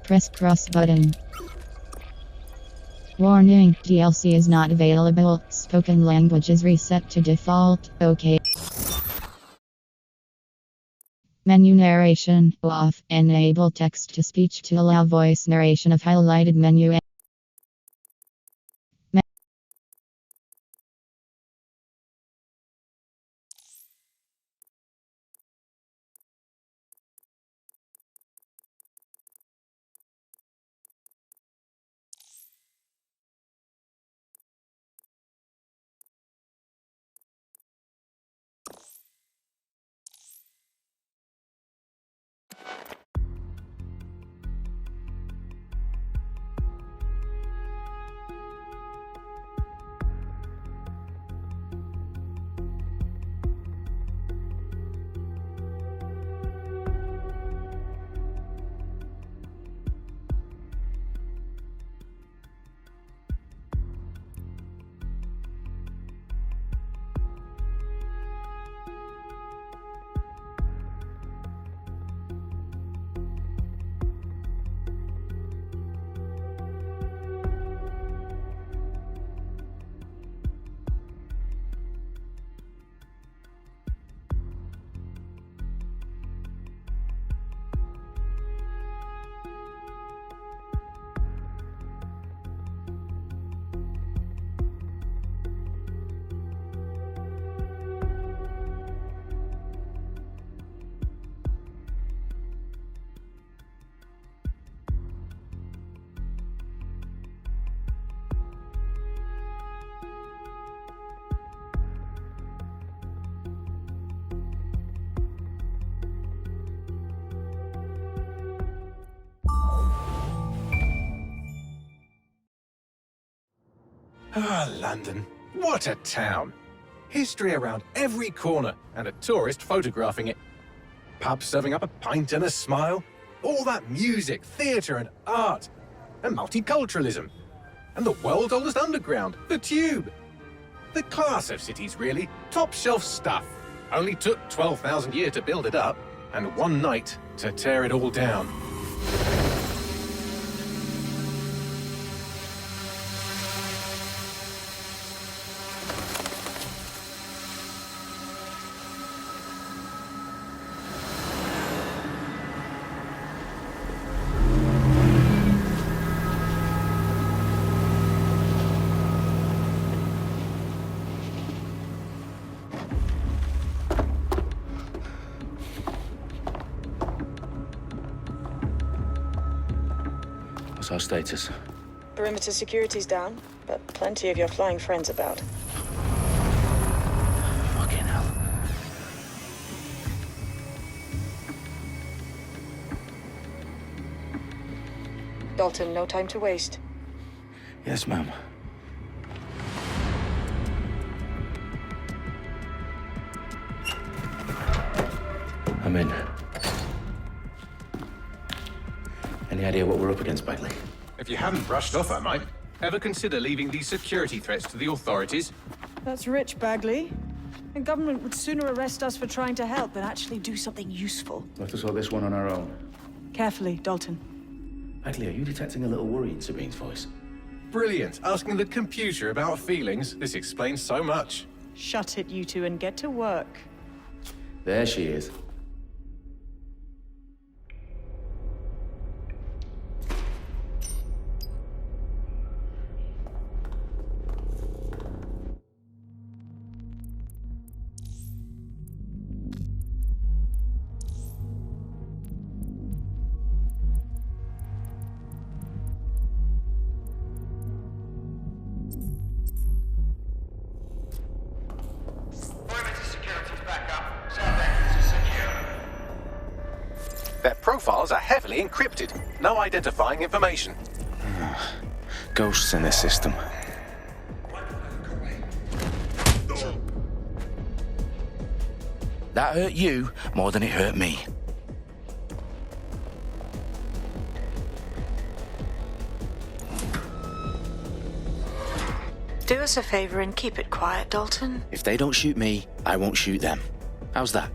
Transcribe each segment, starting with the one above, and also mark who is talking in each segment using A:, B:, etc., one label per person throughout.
A: Press cross button. Warning, DLC is not available. Spoken language is reset to default. OK. Menu narration off. Enable text to speech to allow voice narration of highlighted menu.
B: Ah, London. What a town. History around every corner, and a tourist photographing it. Pubs serving up a pint and a smile. All that music, theatre and art. And multiculturalism. And the world's oldest underground, the Tube. The class of cities, really. Top shelf stuff. Only took 12,000 years to build it up, and one night to tear it all down.
C: What's our status?
D: Perimeter security's down, but plenty of your flying friends about.
C: Fucking hell.
D: Dalton, no time to waste.
C: Yes, ma'am. I'm in. Any idea what we're up against, Bagley?
B: If you haven't brushed off, I might. Ever consider leaving these security threats to the authorities?
D: That's rich, Bagley. The government would sooner arrest us for trying to help than actually do something useful.
C: We'll have to sort this one on our own.
D: Carefully, Dalton.
C: Bagley, are you detecting a little worry in Sabine's voice?
B: Brilliant. Asking the computer about feelings. This explains so much.
D: Shut it, you two, and get to work.
C: There she is.
B: Their profiles are heavily encrypted. No identifying information.
C: Ghosts in this system. That hurt you more than it hurt me.
D: Do us a favor and keep it quiet, Dalton.
C: If they don't shoot me, I won't shoot them. How's that?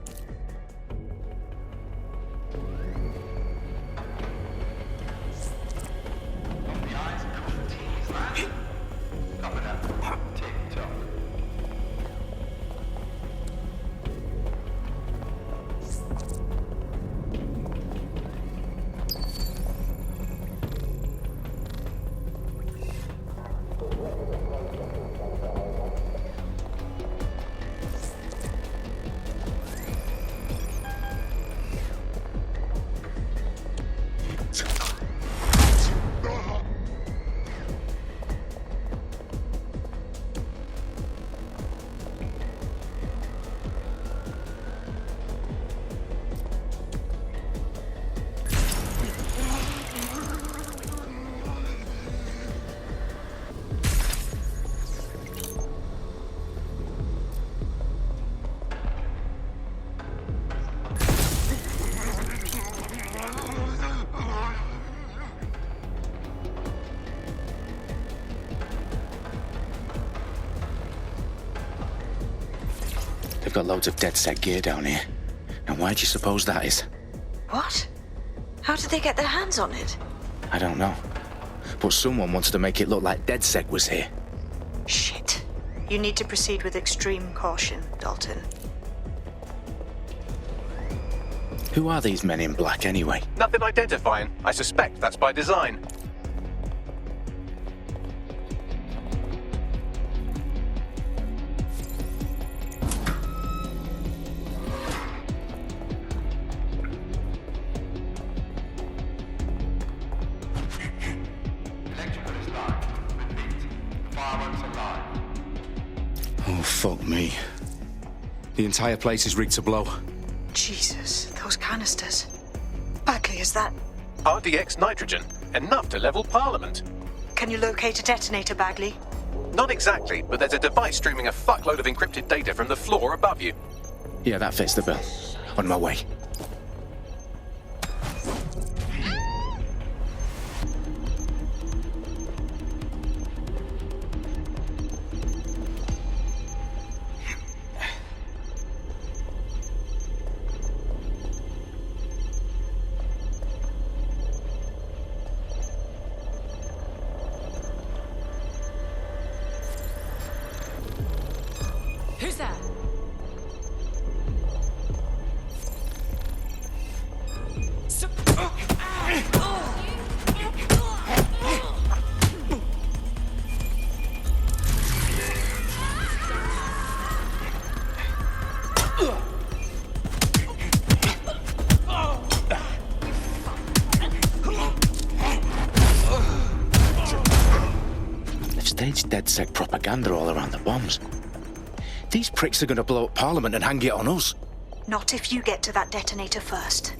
C: They've got loads of DedSec gear down here. And why do you suppose that is?
E: What? How did they get their hands on it?
C: I don't know. But someone wanted to make it look like DedSec was here.
E: Shit. You need to proceed with extreme caution, Dalton.
C: Who are these men in black anyway?
B: Nothing identifying. I suspect that's by design.
C: Oh, fuck me. The entire place is rigged to blow.
E: Jesus, those canisters. Bagley, is that...
B: RDX nitrogen. Enough to level Parliament.
E: Can you locate a detonator, Bagley?
B: Not exactly, but there's a device streaming a fuckload of encrypted data from the floor above you.
C: Yeah, that fits the bill. On my way.
E: Who's that?
C: They've staged DedSec propaganda all around the bombs. These pricks are going to blow up Parliament and hang it on us.
E: Not if you get to that detonator first.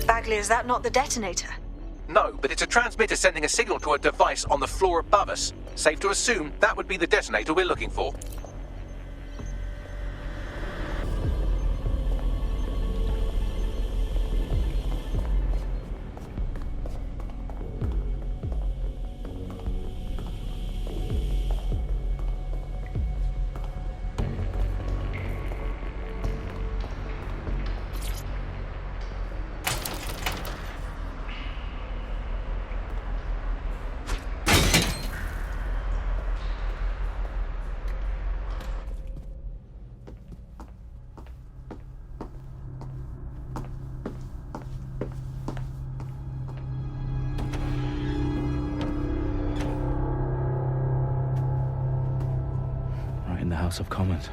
E: Bagley, is that not the detonator?
B: No, but it's a transmitter sending a signal to a device on the floor above us. Safe to assume that would be the detonator we're looking for.
C: In the House of Commons.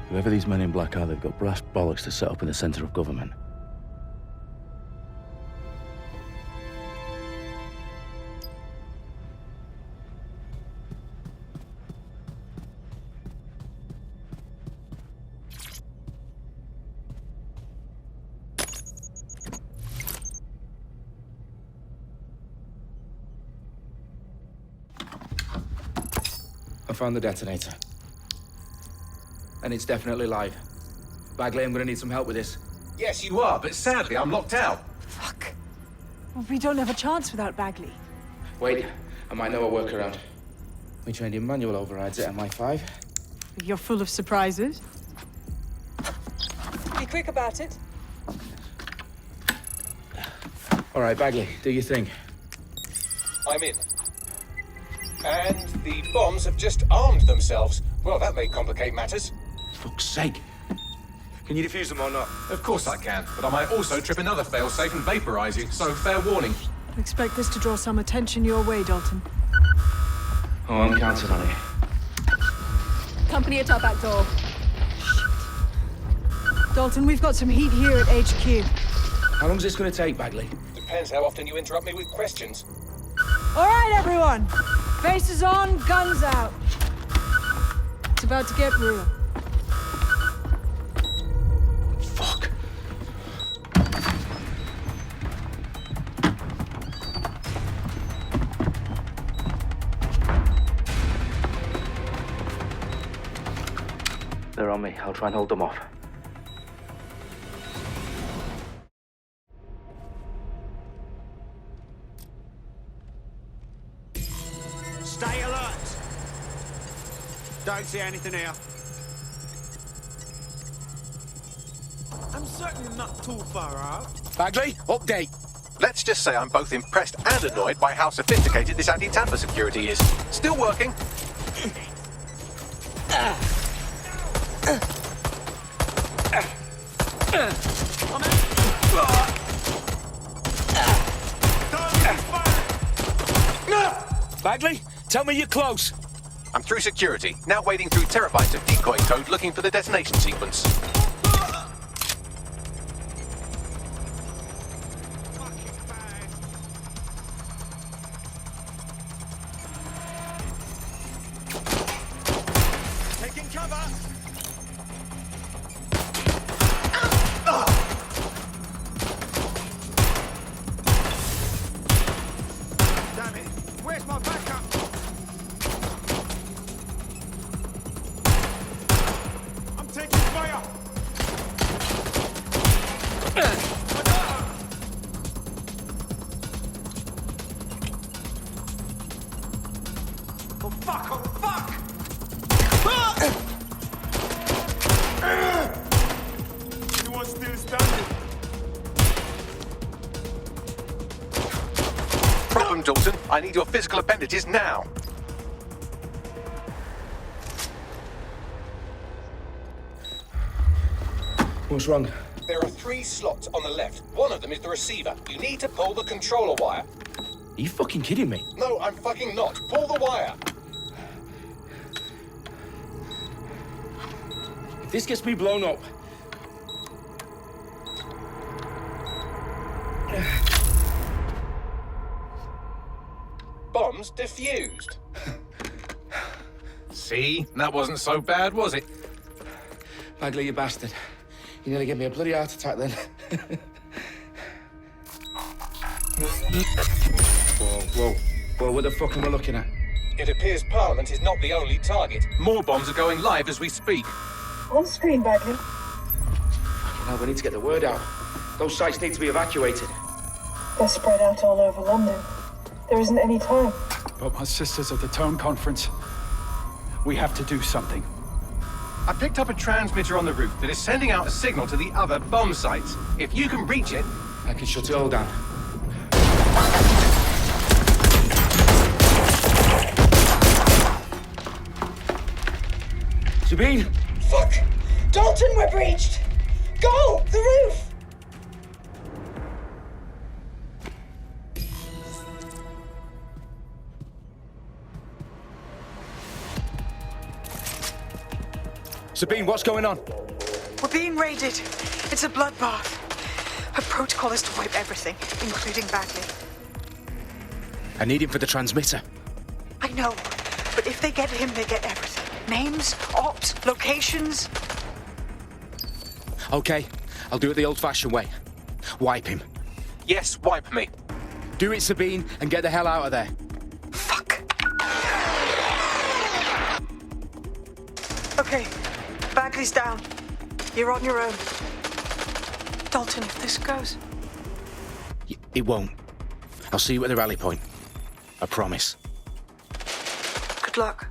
C: Whoever these men in black are, they've got brass bollocks to set up in the centre of government. I found the detonator. And it's definitely live. Bagley, I'm gonna need some help with this.
B: Yes, you are, but sadly I'm locked out.
D: Fuck. We don't have a chance without Bagley.
C: Wait, I might know a workaround. We trained in manual overrides at MI5.
D: You're full of surprises. Be quick about it.
C: All right, Bagley, do your thing.
B: I'm in. And the bombs have just armed themselves. Well, that may complicate matters.
C: Fuck's sake. Can you defuse them or not?
B: Of course I can, but I might also trip another failsafe and vaporize you, so fair warning.
D: Expect this to draw some attention your way, Dalton.
C: Oh, I'm counting on it.
F: Company at our back door.
D: Dalton, we've got some heat here at HQ.
C: How long's this gonna take, Bagley?
B: Depends how often you interrupt me with questions.
D: All right, everyone. Faces on, guns out. It's about to get real.
C: Fuck. They're on me. I'll try and hold them off.
G: Stay alert! Don't see anything here. I'm certain you're not too far out.
C: Bagley, update.
B: Let's just say I'm both impressed and annoyed by how sophisticated this anti-tamper security is. Still working.
C: Bagley, tell me you're close.
B: I'm through security, now wading through terabytes of decoy code looking for the detonation sequence.
G: Taking cover! Damn it! Where's my backup? I'm taking fire! Oh fuck! Oh fuck! Anyone still standing?
B: Problem, Dalton. I need your physical appendages now.
C: What's wrong?
B: There are 3 slots on the left. One of them is the receiver. You need to pull the controller wire.
C: Are you fucking kidding me?
B: No, I'm fucking not. Pull the wire.
C: If this gets me blown up...
B: Bombs defused. See? That wasn't so bad, was it?
C: Bagley, you bastard. You nearly gave me a bloody heart attack then. Whoa, what the fuck am I looking at?
B: It appears Parliament is not the only target. More bombs are going live as we speak.
H: On screen, Bagley.
C: Now we need to get the word out. Those sites need to be evacuated.
H: They're spread out all over London. There isn't any time.
I: But my sister's at the Tone Conference. We have to do something.
B: I picked up a transmitter on the roof that is sending out a signal to the other bomb sites. If you can reach it...
C: I can shut it all down. Sabine!
H: Fuck! Dalton, we're breached! Go! The roof!
C: Sabine, what's going on?
E: We're being raided. It's a bloodbath. Her protocol is to wipe everything, including Bagley.
C: I need him for the transmitter.
E: I know, but if they get him, they get everything. Names, ops, locations.
C: Okay, I'll do it the old-fashioned way. Wipe him.
B: Yes, wipe me.
C: Do it, Sabine, and get the hell out of there.
E: Fuck. Okay, Bagley's down. You're on your own. Dalton, if this goes...
C: It won't. I'll see you at the rally point. I promise.
E: Good luck.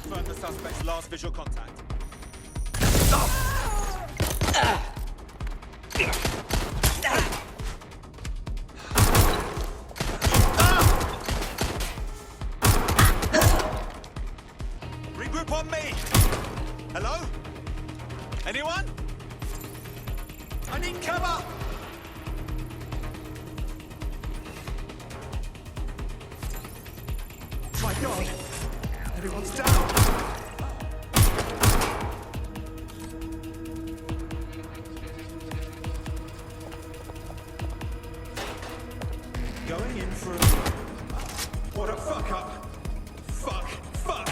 G: Confirm the suspect's last visual contact. my god! Everyone's down! Going in for a... What a fuck up! Fuck! Fuck!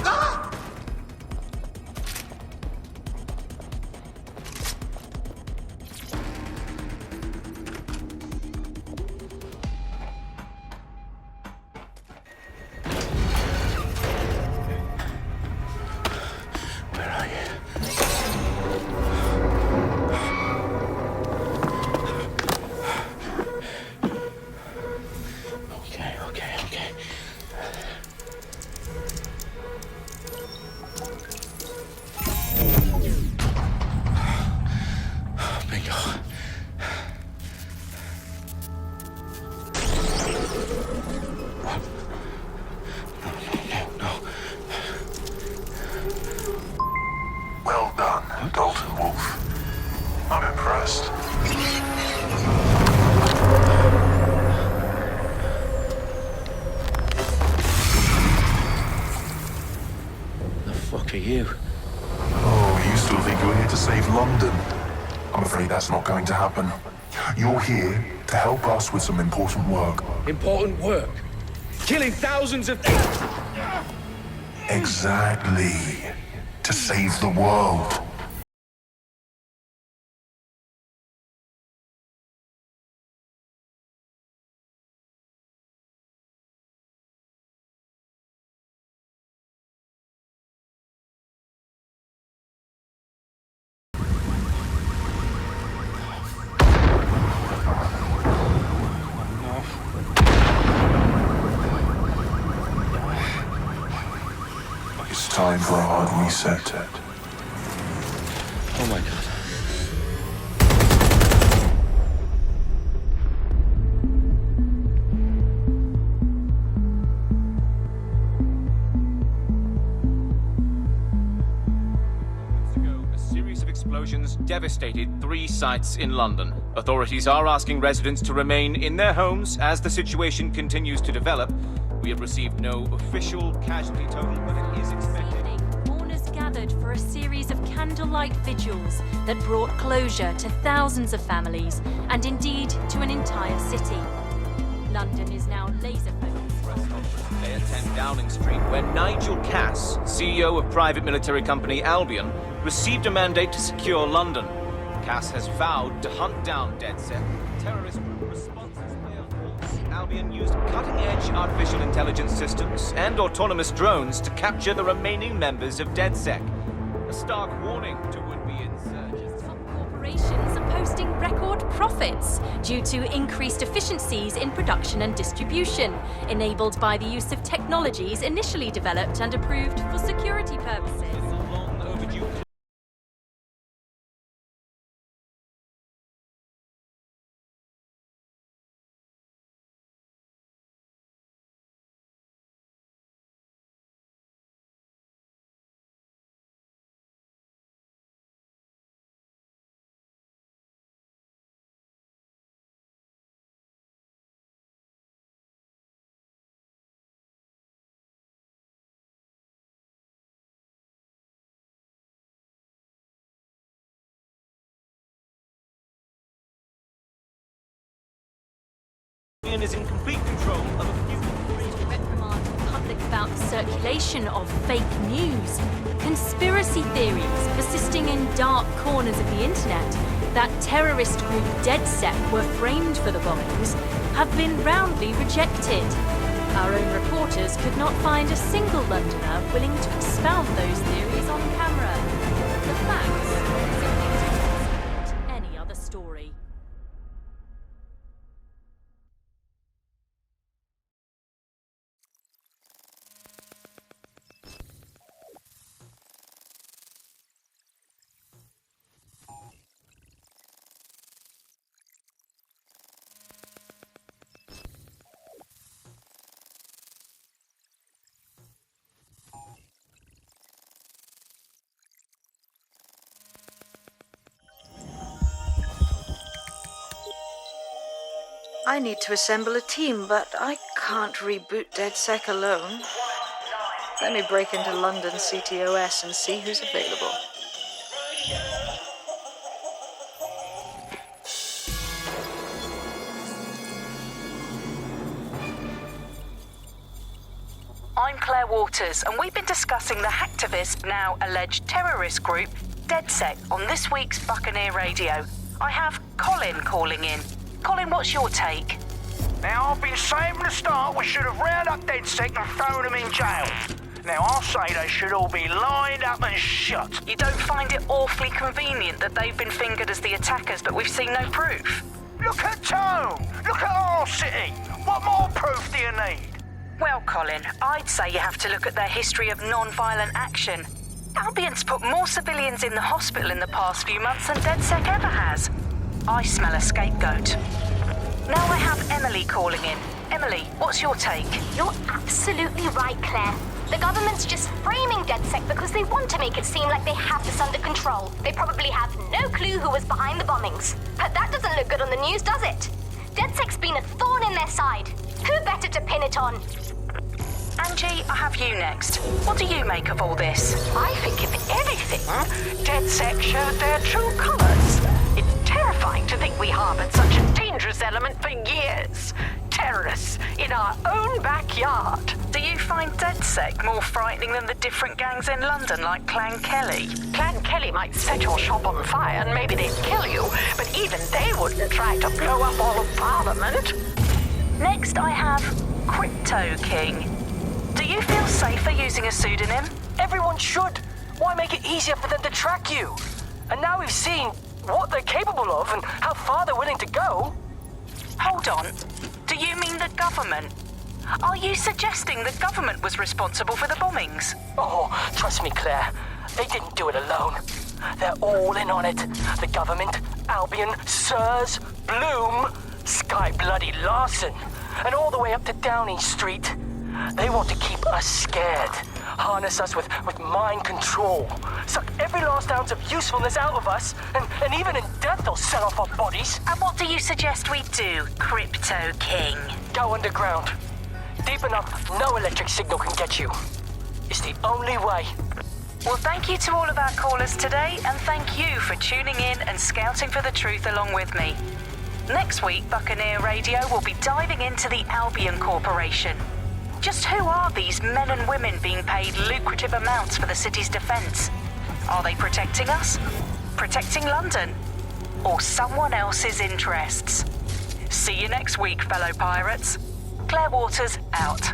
G: Ah!
B: Where are you? Okay. Bingo. No.
J: Well done, Dalton Wolfe. I'm impressed.
B: The fuck are you?
J: Oh, you still think you're here to save London? I'm afraid that's not going to happen. You're here to help us with some important work.
C: Important work. Killing thousands of...
J: Exactly. To save the world. It's time for a hard reset.
B: Oh my god.
K: A series of explosions devastated 3 sites in London. Authorities are asking residents to remain in their homes as the situation continues to develop. We have received no official casualty total, but it is expected.
F: Mourners gathered for a series of candlelight vigils that brought closure to thousands of families and indeed to an entire city. London is now laser focused.
K: Today at 10 Downing Street, where Nigel Cass, CEO of private military company Albion, received a mandate to secure London. Cass has vowed to hunt down DedSec, terrorist group responses. Albion used cutting-edge artificial intelligence systems and autonomous drones to capture the remaining members of DedSec. A stark warning to would-be insurgents.
F: Top corporations are posting record profits due to increased efficiencies in production and distribution, enabled by the use of technologies initially developed and approved for security purposes.
K: It's a long overdue. Albion is in complete control of a few.
F: Reprimand the public about the circulation of fake news, conspiracy theories persisting in dark corners of the internet that terrorist group DedSec were framed for the bombings have been roundly rejected. Our own reporters could not find a single Londoner willing to expound those theories on camera. The facts simply support any other story.
E: I need to assemble a team, but I can't reboot DedSec alone. Let me break into London CTOS and see who's available.
L: I'm Claire Waters, and we've been discussing the hacktivist, now alleged terrorist group, DedSec, on this week's Buccaneer Radio. I have Colin calling in. Colin, what's your take?
M: Now, I've been saying from the start we should have rounded up DedSec and thrown them in jail. Now, I'll say they should all be lined up and shot.
L: You don't find it awfully convenient that they've been fingered as the attackers, but we've seen no proof?
M: Look at Tone! Look at our city! What more proof do you need?
L: Well, Colin, I'd say you have to look at their history of non-violent action. Albion's put more civilians in the hospital in the past few months than DedSec ever has. I smell a scapegoat. Now I have Emily calling in. Emily, what's your take?
N: You're absolutely right, Claire. The government's just framing DedSec because they want to make it seem like they have this under control. They probably have no clue who was behind the bombings. But that doesn't look good on the news, does it? DedSec's been a thorn in their side. Who better to pin it on?
L: Angie, I have you next. What do you make of all this?
O: I think, if anything, DedSec showed their true colours. It's terrifying to think we harboured such a dangerous element for years. Terrorists in our own backyard.
L: Do you find DedSec more frightening than the different gangs in London, like Clan Kelley?
O: Clan Kelley might set your shop on fire and maybe they'd kill you, but even they wouldn't try to blow up all of Parliament.
L: Next, I have Crypto King. Do you feel safer using a pseudonym?
P: Everyone should. Why make it easier for them to track you? And now we've seen what they're capable of and how far they're willing to go.
L: Hold on. Do you mean the government? Are you suggesting the government was responsible for the bombings?
P: Oh, trust me, Claire. They didn't do it alone. They're all in on it. The government, Albion, Sirs, Bloom, Sky Bloody Larson, and all the way up to Downing Street. They want to keep us scared, harness us with mind control, suck every last ounce of usefulness out of us, and even in death they'll set off our bodies.
L: And what do you suggest we do, Crypto King?
P: Go underground. Deep enough, no electric signal can get you. It's the only way.
L: Well, thank you to all of our callers today, and thank you for tuning in and scouting for the truth along with me. Next week, Buccaneer Radio will be diving into the Albion Corporation. Just who are these men and women being paid lucrative amounts for the city's defence? Are they protecting us? Protecting London? Or someone else's interests? See you next week, fellow pirates. Claire Waters, out.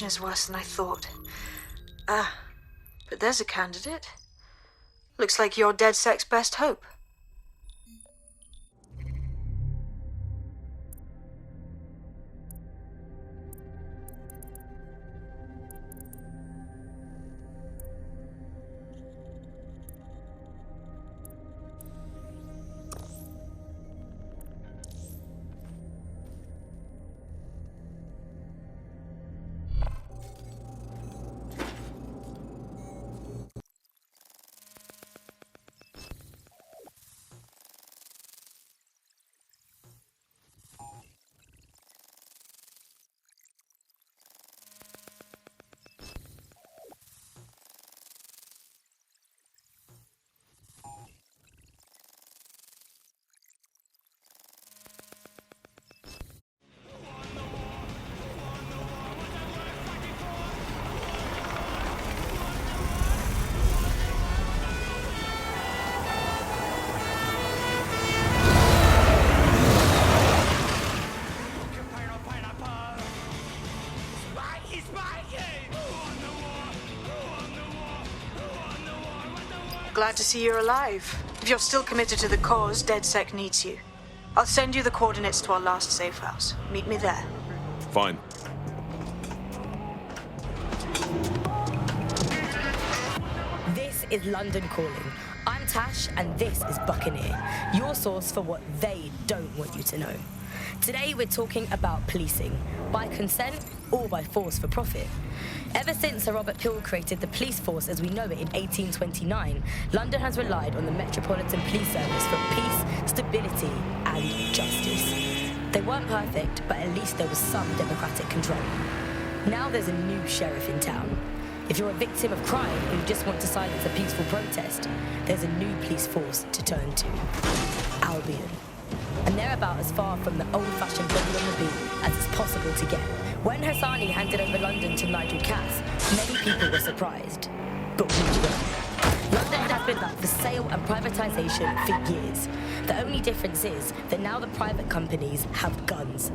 E: Is worse than I thought. But there's a candidate. Looks like you're DedSec's best hope. glad to see you're alive. If you're still committed to the cause, DedSec needs you. I'll send you the coordinates to our last safe house. Meet me there.
Q: Fine.
R: This is London Calling. I'm Tash, and this is Buccaneer, your source for what they don't want you to know. Today we're talking about policing, by consent or by force for profit. Ever since Sir Robert Peel created the police force as we know it in 1829, London has relied on the Metropolitan Police Service for peace, stability and justice. They weren't perfect, but at least there was some democratic control. Now there's a new sheriff in town. If you're a victim of crime and you just want to silence a peaceful protest, there's a new police force to turn to. Albion. And they're about as far from the old-fashioned body on the beat as it's possible to get. When Hassani handed over London to Nigel Cass, many people were surprised. But we weren't. London has been up for sale and privatisation for years. The only difference is that now the private companies have guns.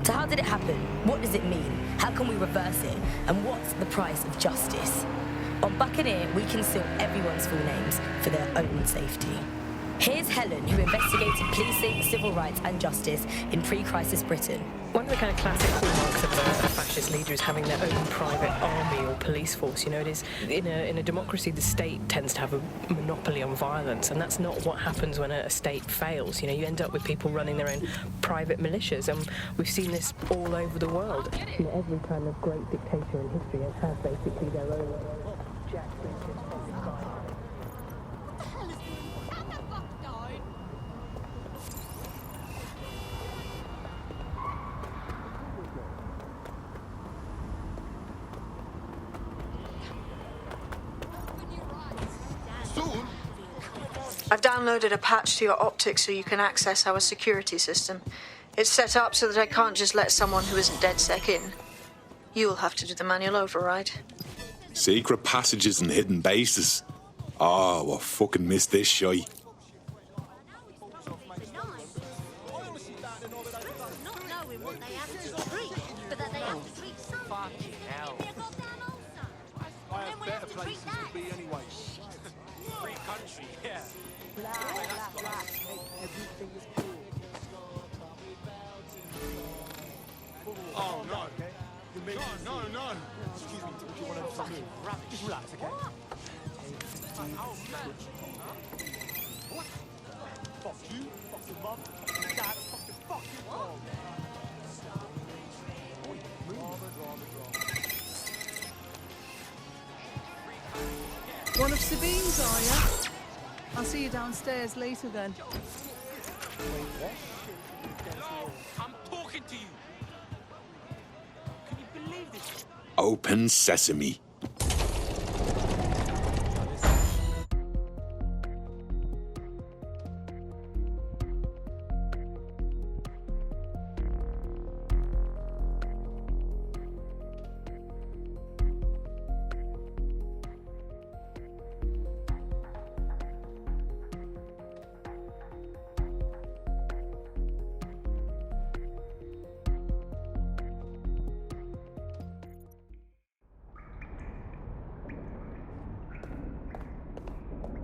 R: So how did it happen? What does it mean? How can we reverse it? And what's the price of justice? On Buccaneer, we conceal everyone's full names for their own safety. Here's Helen, who investigated policing, civil rights and justice in pre-crisis Britain.
S: One of the kind of classic hallmarks of a fascist leader is having their own private army or police force. You know, it is in a democracy, the state tends to have a monopoly on violence, and that's not what happens when a state fails. You know, you end up with people running their own private militias, and we've seen this all over the world. You know, every kind of great dictator in history has basically their own
E: I've downloaded a patch to your optics so you can access our security system. It's set up so that I can't just let someone who isn't DedSec in. You'll have to do the manual override.
Q: Secret passages and hidden bases. Oh, I fucking missed this shy.
G: Oh, no. No. Excuse me, do you want to fucking just relax, okay? Oh, man. What? Fuck you, fuck your mum, fuck your dad, fuck your mom.
D: One of Sabine's, are you? I'll see you downstairs later then.
G: I'm talking to you. Can you believe this?
Q: Open sesame.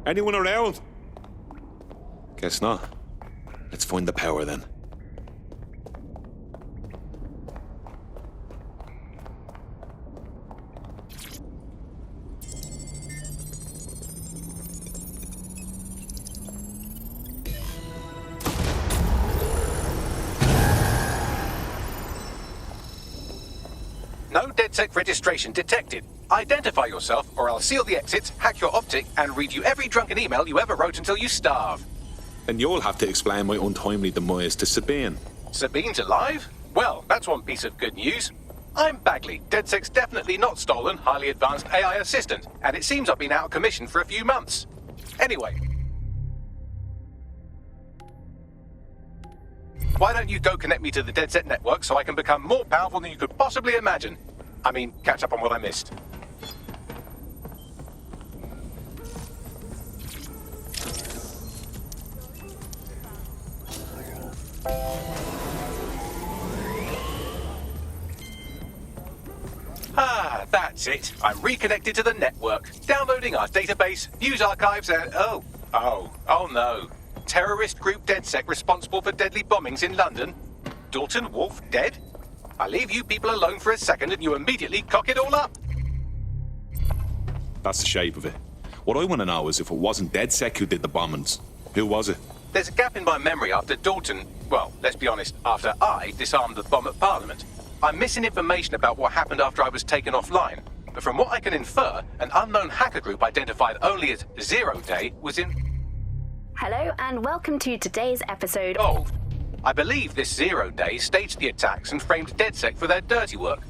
Q: Anyone around? Guess not. Let's find the power then.
B: No DedSec registration detected. Identify yourself, or I'll seal the exits, hack your optic, and read you every drunken email you ever wrote until you starve.
Q: And you'll have to explain my untimely demise to Sabine.
B: Sabine's alive? Well, that's one piece of good news. I'm Bagley, DedSec's definitely not stolen, highly advanced AI assistant, and it seems I've been out of commission for a few months. Anyway, why don't you go connect me to the DedSec network so I can become more powerful than you could possibly imagine? I mean, catch up on what I missed. Ah, that's it. I'm reconnected to the network, downloading our database, news archives, and oh no. Terrorist group DedSec responsible for deadly bombings in London? Dalton, Wolfe, dead? I leave you people alone for a second and you immediately cock it all up.
Q: That's the shape of it. What I want to know is if it wasn't DedSec who did the bombings, who was it?
B: There's a gap in my memory after Dalton, well, let's be honest, after I disarmed the bomb at Parliament. I'm missing information about what happened after I was taken offline. But from what I can infer, an unknown hacker group identified only as Zero Day was in...
T: Hello and welcome to today's episode.
B: Oh, I believe this Zero Day staged the attacks and framed DedSec for their dirty work.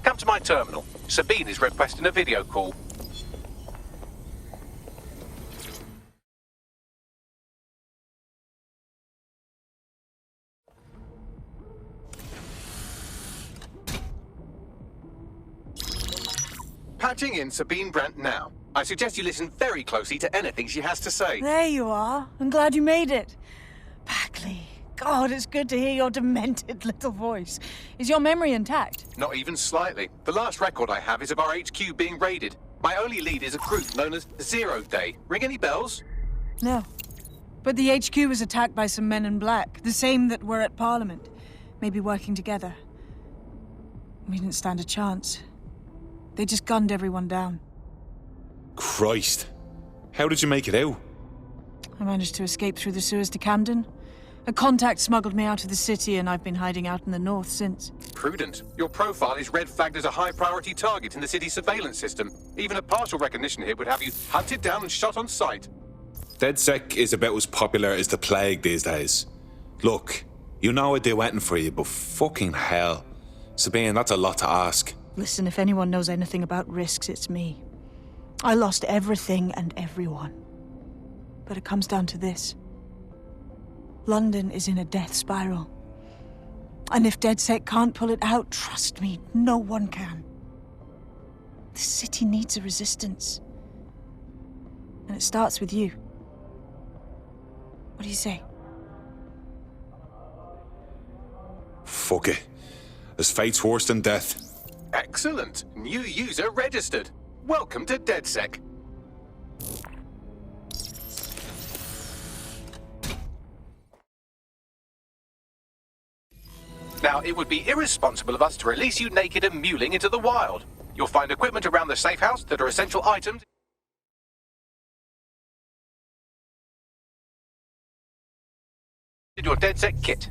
B: Come to my terminal. Sabine is requesting a video call. Patching in Sabine Brandt now. I suggest you listen very closely to anything she has to say.
D: There you are. I'm glad you made it. Backley. God, it's good to hear your demented little voice. Is your memory intact?
B: Not even slightly. The last record I have is of our HQ being raided. My only lead is a group known as Zero Day. Ring any bells?
D: No. But the HQ was attacked by some men in black, the same that were at Parliament. Maybe working together. We didn't stand a chance. They just gunned everyone down.
Q: Christ. How did you make it out?
D: I managed to escape through the sewers to Camden. A contact smuggled me out of the city and I've been hiding out in the north since.
B: Prudent. Your profile is red flagged as a high-priority target in the city's surveillance system. Even a partial recognition hit would have you hunted down and shot on sight.
Q: DedSec is about as popular as the plague these days. Look, you know I'd do anything for you, but fucking hell. Sabine, that's a lot to ask.
D: Listen, if anyone knows anything about risks, it's me. I lost everything and everyone. But it comes down to this. London is in a death spiral. And if DedSec can't pull it out, trust me, no one can. The city needs a resistance. And it starts with you. What do you say?
Q: Fuck it. As fate's worse than death.
B: Excellent. New user registered. Welcome to DedSec. Now, it would be irresponsible of us to release you naked and mewling into the wild. You'll find equipment around the safe house that are essential items. In your DedSec kit.